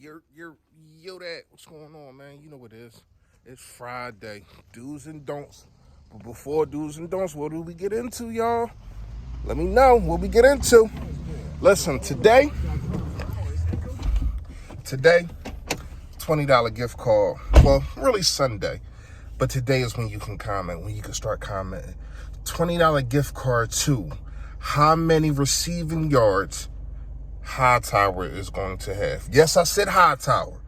Yo, that, what's going on, man? You know what it is. It's Friday. Do's and don'ts. But before do's and don'ts, what do we get into, y'all? Let me know what we get into. Listen, today, $20 gift card. Well, really Sunday. But today is when you can comment, when you can start commenting. $20 gift card to how many receiving yards Hightower is going to have. Yes, I said Hightower.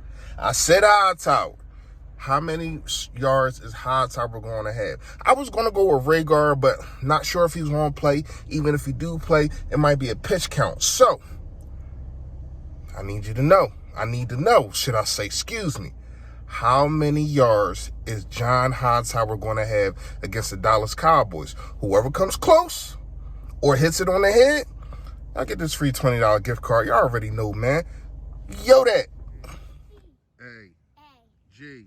How many yards is Hightower going to have? I was going to go with Rhaegar, but not sure if he's going to play. Even if he do play, it might be a pitch count. So, I need you to know. Should I say, excuse me. How many yards is John Hightower going to have against the Dallas Cowboys? Whoever comes close or hits it on the head, I get this free $20 gift card. Y'all already know, man. Yo, that. A-G-L-E-S.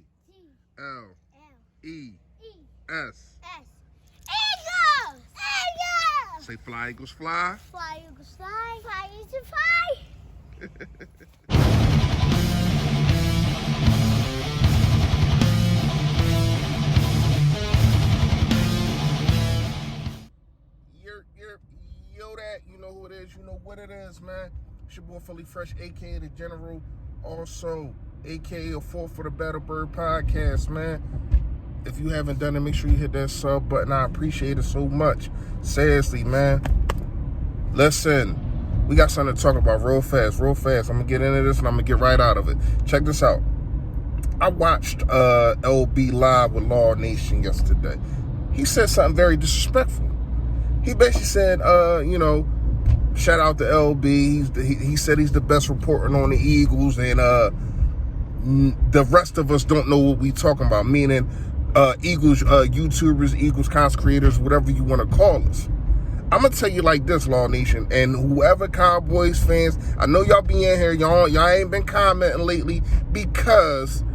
Eagles! Say fly, Eagles, fly. Fly, Eagles, fly. Fly, Eagles, fly. Yo, that. You know who it is. You know what it is, man. It's your boy Philly Fresh, a.k.a. The General. Also, a.k.a. a Fourth for the Battle Bird podcast, man. If you haven't done it, make sure you hit that sub button. I appreciate it so much. Seriously, man. Listen, we got something to talk about real fast. I'm going to get into this and I'm going to get right out of it. Check this out. I watched LB Live with Law Nation yesterday. He said something very disrespectful. He basically said, shout out to LB. He said he's the best reporter on the Eagles, and the rest of us don't know what we talking about, meaning Eagles YouTubers, Eagles content creators, whatever you want to call us. I'm going to tell you like this, Law Nation, and whoever Cowboys fans, I know y'all be in here, y'all ain't been commenting lately because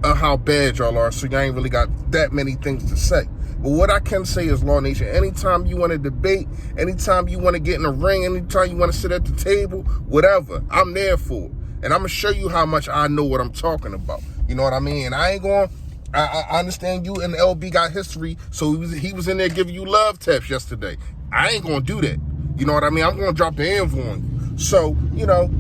of how bad y'all are, so y'all ain't really got that many things to say. But what I can say is, Law Nation, anytime you want to debate, anytime you want to get in the ring, anytime you want to sit at the table, whatever, I'm there for it. And I'm going to show you how much I know what I'm talking about. You know what I mean? I understand you and LB got history, so he was in there giving you love taps yesterday. I ain't going to do that. You know what I mean? I'm going to drop the anvil on you. So,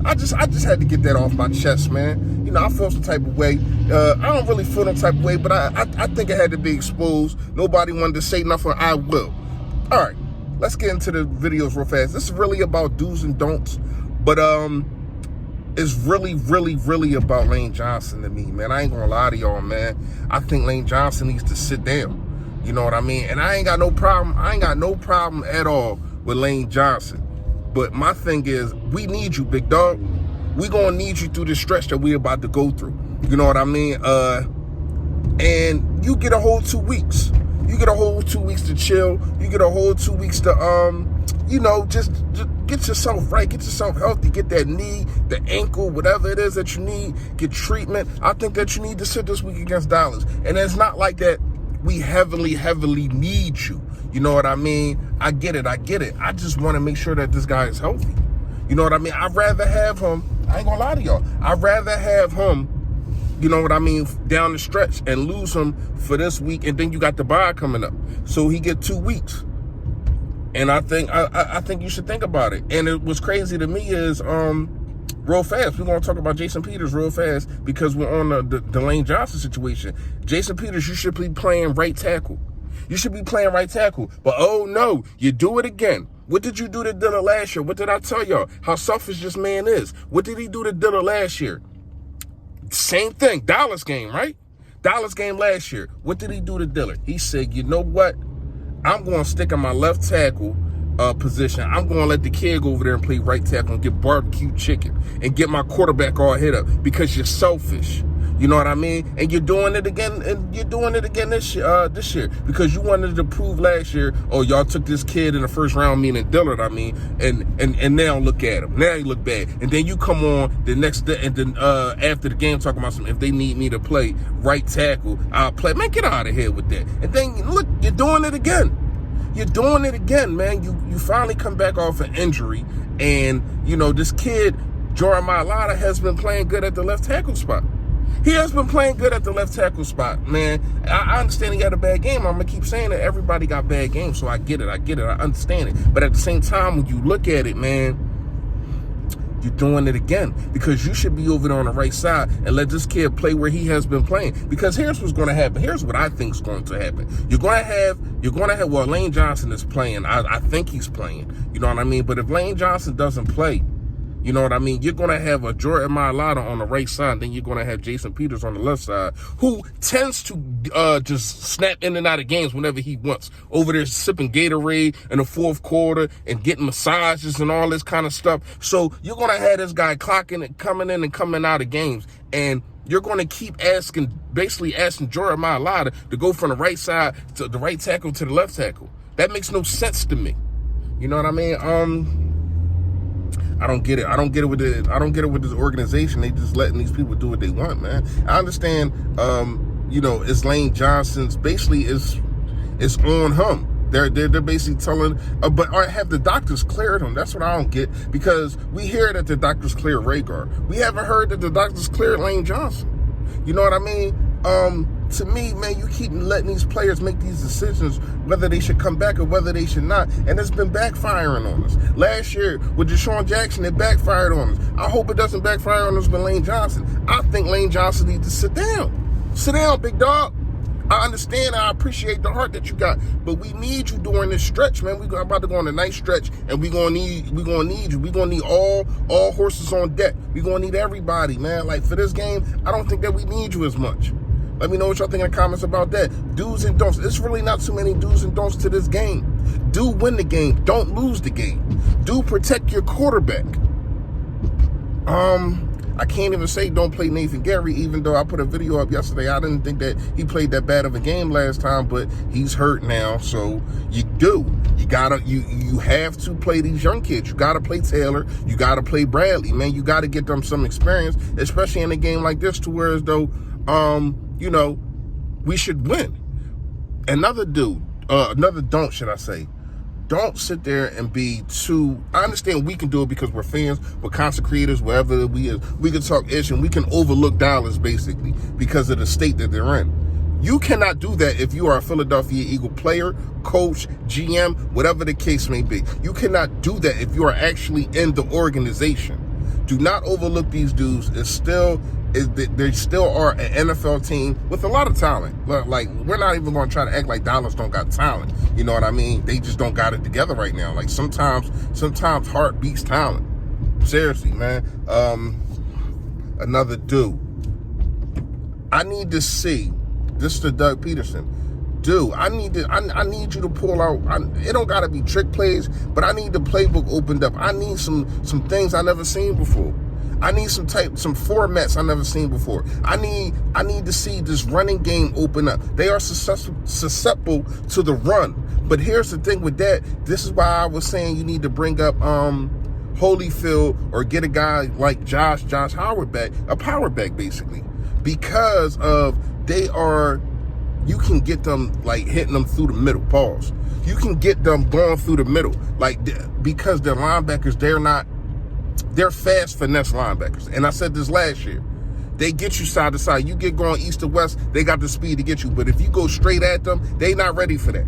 I just had to get that off my chest, man. I feel some type of way. I don't really feel no type of way, but I think it had to be exposed. Nobody wanted to say nothing. I will. All right, let's get into the videos real fast. This is really about do's and don'ts, but it's really, really, really about Lane Johnson to me, man. I ain't gonna lie to y'all, man. I think Lane Johnson needs to sit down. You know what I mean? And I ain't got no problem at all with Lane Johnson. But my thing is, we need you, big dog. We gonna need you through this stretch that we about to go through. You know what I mean? And you get a whole 2 weeks. You get a whole 2 weeks to chill. You get a whole 2 weeks to, just get yourself right. Get yourself healthy. Get that knee, the ankle, whatever it is that you need. Get treatment. I think that you need to sit this week against Dallas. And it's not like that we heavily need you. You know what I mean? I get it. I just want to make sure that this guy is healthy. You know what I mean? I'd rather have him, I ain't gonna lie to y'all, I'd rather have him, you know what I mean, down the stretch and lose him for this week, and then you got the bye coming up. So he get 2 weeks. And I think you should think about it. And it was crazy to me is, real fast, we're gonna talk about Jason Peters real fast because we're on the Lane Johnson situation. Jason Peters, you should be playing right tackle. But oh no, you do it again. What did you do to Dillard last year? What did I tell y'all? How selfish this man is. What did he do to Dillard last year? Same thing. Dallas game, right? Dallas game last year. What did he do to Dillard? He said, you know what? I'm going to stick in my left tackle position. I'm going to let the kid go over there and play right tackle and get barbecue chicken and get my quarterback all hit up because you're selfish. You know what I mean? And you're doing it again, this year because you wanted to prove last year, oh, y'all took this kid in the first round, meaning Dillard, and now look at him. Now he look bad. And then you come on the next day, and then after the game talking about if they need me to play right tackle, I'll play. Man, get out of here with that. And then look, you're doing it again. Man. You finally come back off an injury, and this kid Jeremiah Lotta has been playing good at the left tackle spot. He has been playing good at the left tackle spot, man. I understand he had a bad game. I'm going to keep saying that everybody got bad games, so I get it. I understand it. But at the same time, when you look at it, man, you're doing it again, because you should be over there on the right side and let this kid play where he has been playing. Because here's what's going to happen. Here's what I think is going to happen. You're going to have, well, Lane Johnson is playing. I think he's playing. You know what I mean? But if Lane Johnson doesn't play, you know what I mean? You're going to have a Jordan Mailata on the right side, then you're going to have Jason Peters on the left side, who tends to just snap in and out of games whenever he wants. Over there sipping Gatorade in the fourth quarter and getting massages and all this kind of stuff. So you're going to have this guy clocking it, coming in and coming out of games. And you're going to keep basically asking Jordan Mailata to go from the right side to the right tackle to the left tackle. That makes no sense to me. You know what I mean? I don't get it. I don't get it with this organization. They just letting these people do what they want, man. I understand, it's Lane Johnson's basically it's on him. They're basically telling, but have the doctors cleared him? That's what I don't get, because we hear that the doctors cleared Rhaegar. We haven't heard that the doctors cleared Lane Johnson. You know what I mean? To me, man, you keep letting these players make these decisions whether they should come back or whether they should not, and it's been backfiring on us. Last year with Deshaun Jackson, it backfired on us. I hope it doesn't backfire on us with Lane Johnson. I think Lane Johnson needs to sit down. Sit down, big dog. I understand. I appreciate the heart that you got, but we need you during this stretch, man. We're about to go on a nice stretch, and we're gonna need you. We're gonna need all horses on deck. We're gonna need everybody, man. Like, for this game, I don't think that we need you as much. Let me know what y'all think in the comments about that. Do's and don'ts. It's really not too many do's and don'ts to this game. Do win the game. Don't lose the game. Do protect your quarterback. I can't even say don't play Nathan Gary, even though I put a video up yesterday. I didn't think that he played that bad of a game last time, but he's hurt now. So you do. You have to play these young kids. You gotta play Taylor. You gotta play Bradley, man. You gotta get them some experience, especially in a game like this, to where as though we should win. Another don't, should I say. Don't sit there and be too, I understand we can do it because we're fans, we're content creators, wherever we is. We can talk ish and we can overlook Dallas basically because of the state that they're in. You cannot do that if you are a Philadelphia Eagle player, coach, GM, whatever the case may be. You cannot do that if you are actually in the organization. Do not overlook these dudes. They still are an NFL team with a lot of talent. Like, we're not even going to try to act like Dallas don't got talent. You know what I mean? They just don't got it together right now. Like, sometimes heart beats talent. Seriously, man. Another dude. I need to see. This is to Doug Peterson. Dude, I need you to pull out. It don't gotta be trick plays, but I need the playbook opened up. I need some things I never seen before. I need some formats I never seen before. I need to see this running game open up. They are susceptible to the run. But here's the thing with that. This is why I was saying you need to bring up Holyfield or get a guy like Josh Howard back, a power back basically, because of you can get them like hitting them through the middle. Pause. You can get them going through the middle, like, because their linebackers, they're fast finesse linebackers. And I said this last year. They get you side to side. You get going east to west, they got the speed to get you. But if you go straight at them, they not ready for that.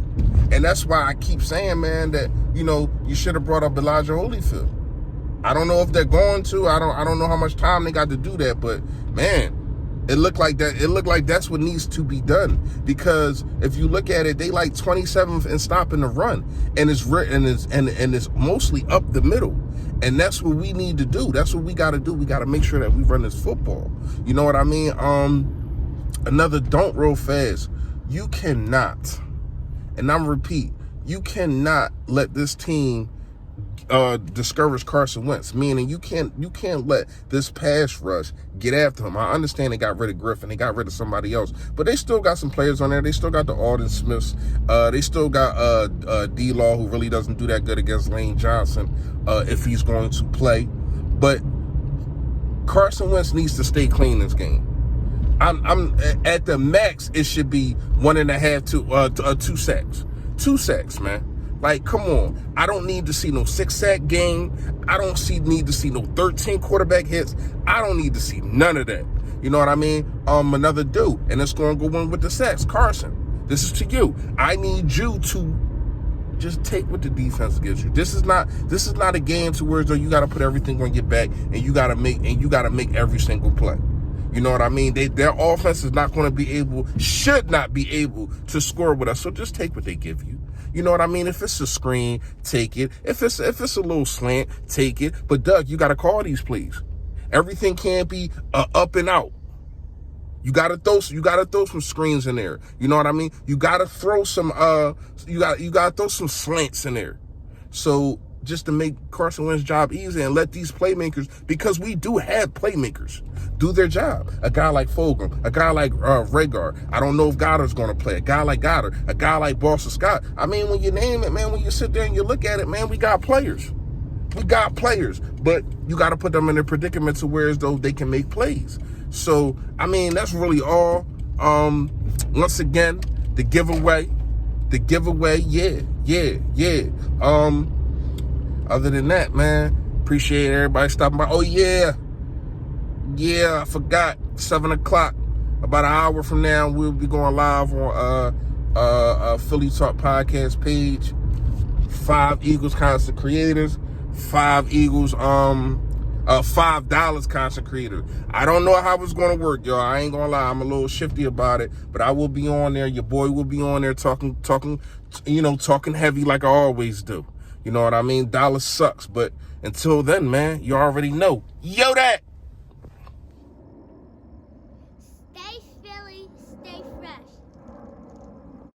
And that's why I keep saying, man, that, you should have brought up Elijah Holyfield. I don't know if they're going to. I don't know how much time they got to do that. But, man, it looked like that. It looked like that's what needs to be done, because if you look at it, they like 27th in stopping the run, and it's mostly up the middle, and that's what we need to do. That's what we got to do. We got to make sure that we run this football. You know what I mean? Another don't real fast. You cannot, and I'm repeat, you cannot let this team discourage Carson Wentz, meaning you can't let this pass rush get after him. I understand they got rid of Griffin, they got rid of somebody else, but they still got some players on there. They still got the Alden Smiths. They still got D-Law, who really doesn't do that good against Lane Johnson if he's going to play. But Carson Wentz needs to stay clean this game. I'm at the max. It should be 1.5 to 2 sacks. 2 sacks, man. Like, come on. I don't need to see no 6-sack game. I don't need to see no 13 quarterback hits. I don't need to see none of that. You know what I mean? Another dude, and it's going to go in with the sacks. Carson, this is to you. I need you to just take what the defense gives you. This is not a game to where you got to put everything on your back and you got to make every single play. You know what I mean? Their offense is not going to be able, should not be able to score with us. So just take what they give you. You know what I mean? If it's a screen, take it. If it's a little slant, take it. But Doug, you got to call these plays. Everything can't be up and out. You gotta throw some screens in there. You know what I mean? You gotta throw some you gotta throw some slants in there. So just to make Carson Wentz's job easy and let these playmakers, because we do have playmakers, do their job. A guy like Fulgham, a guy like Rhaegar. I don't know if Goddard's gonna play. A guy like Goddard, a guy like Boston Scott. I mean, when you name it, man, when you sit there and you look at it, man, we got players. We got players, but you got to put them in a predicament to where as though they can make plays. So, I mean, that's really all. Once again, the giveaway, yeah. Other than that, man, appreciate everybody stopping by. Oh, yeah, I forgot, 7 o'clock, about an hour from now, we'll be going live on Philly Talk Podcast page. 5 Eagles Content Creators. 5 Eagles, $5 content creator. I don't know how it's going to work, y'all. I ain't going to lie. I'm a little shifty about it, but I will be on there. Your boy will be on there talking heavy like I always do. You know what I mean? Dollar sucks, but until then, man, you already know. Yo, that.